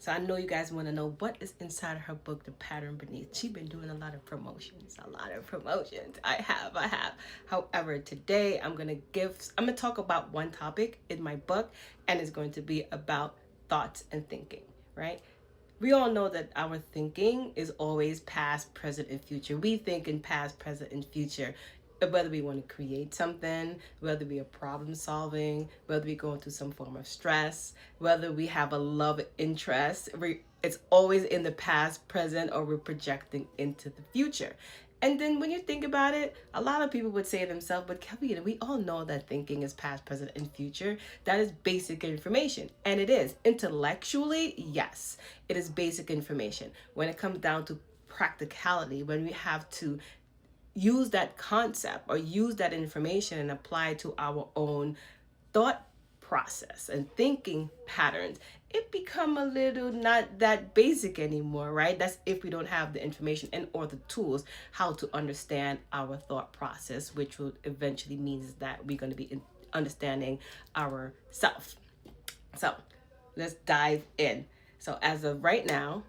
So I know you guys want to know what is inside her book, The Pattern Beneath. She's been doing a lot of promotions, I have. However, today I'm gonna talk about one topic in my book, and it's going to be about thoughts and thinking, right? We all know that our thinking is always past, present, and future. We think in past, present, and future. Whether we want to create something, whether we are problem solving, whether we go through some form of stress, whether we have a love interest, it's always in the past, present, or we're projecting into the future. And then when you think about it, a lot of people would say to themselves, but Kelly, we all know that thinking is past, present, and future. That is basic information. And it is. Intellectually, yes, it is basic information. When it comes down to practicality, when we have to use that concept or use that information and apply it to our own thought process and thinking patterns, it become a little not that basic anymore, right? That's if we don't have the information and or the tools how to understand our thought process, which will eventually means that we're going to be understanding ourself. So let's dive in. So as of right now,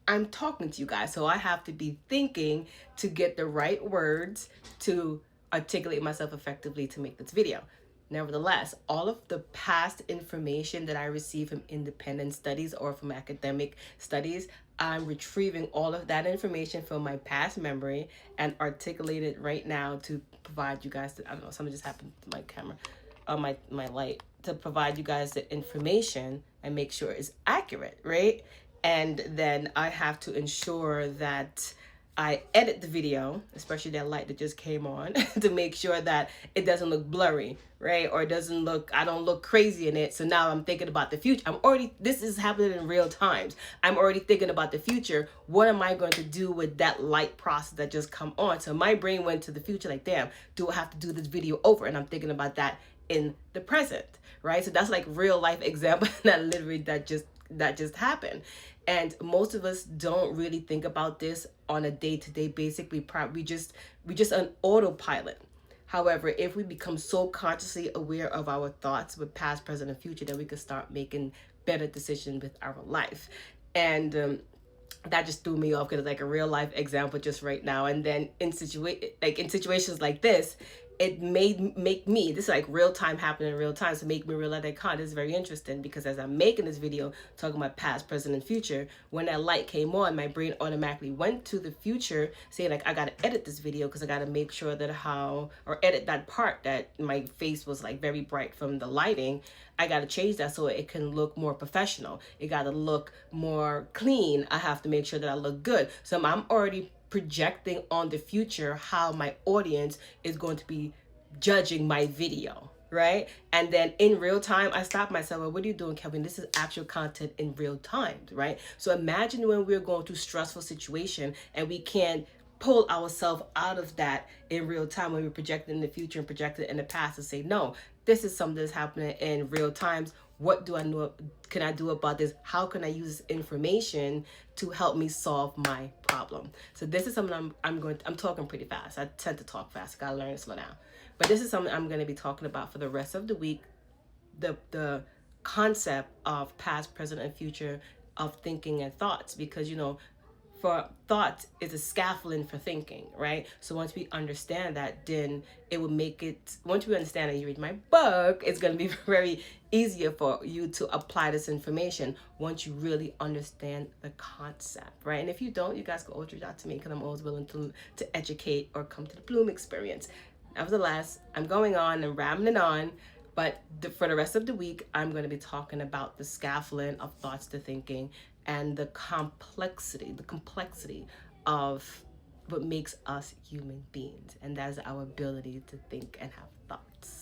I'm talking to you guys, so I have to be thinking to get the right words to articulate myself effectively to make this video. Nevertheless, all of the past information that I receive from independent studies or from academic studies, I'm retrieving all of that information from my past memory and articulate it right now to provide you guys, I don't know, something just happened to my camera, my light, to provide you guys the information and make sure it's accurate, right? And then I have to ensure that I edit the video, especially that light that just came on, to make sure that it doesn't look blurry, right? Or it doesn't look, I don't look crazy in it. So now I'm thinking about the future. This is happening in real times. I'm already thinking about the future. What am I going to do with that light process that just come on? So my brain went to the future like, damn, do I have to do this video over? And I'm thinking about that in the present, right? So that's like real life example that just happened. And most of us don't really think about this on a day-to-day basis. We just on autopilot. However, if we become so consciously aware of our thoughts with past, present, and future, then we can start making better decisions with our life. And that just threw me off because it's like a real life example just right now. And then in situations like this, it make me, this is like real time happening in real time, so make me realize that this is very interesting, because as I'm making this video talking about past, present, and future, when that light came on, my brain automatically went to the future saying like, I gotta edit this video because I gotta make sure that edit that part that my face was like very bright from the lighting. I gotta change that so it can look more professional. It gotta look more clean. I have to make sure that I look good. So I'm already projecting on the future how my audience is going to be judging my video, right? And then in real time, I stop myself. Well, what are you doing, Kelvin? This is actual content in real time, right? So imagine when we're going through stressful situation and we can't pull ourselves out of that in real time, when we're projecting in the future and projecting in the past, and say, no, this is something that's happening in real times. What do I know? Can I do about this? How can I use this information to help me solve my problem? So this is something I'm talking pretty fast. I tend to talk fast. Gotta learn to slow down. But this is something I'm going to be talking about for the rest of the week. The concept of past, present, and future of thinking and thoughts, because for thought is a scaffolding for thinking, right? So once we understand that, then it will make it, once we understand and you read my book, it's going to be very easier for you to apply this information once you really understand the concept, right? And if you don't, you guys can always reach out to me, because I'm always willing to educate or come to the Bloom experience. Nevertheless, I'm going on and rambling on, but for the rest of the week, I'm going to be talking about the scaffolding of thoughts to thinking and the complexity of what makes us human beings. And that is our ability to think and have thoughts.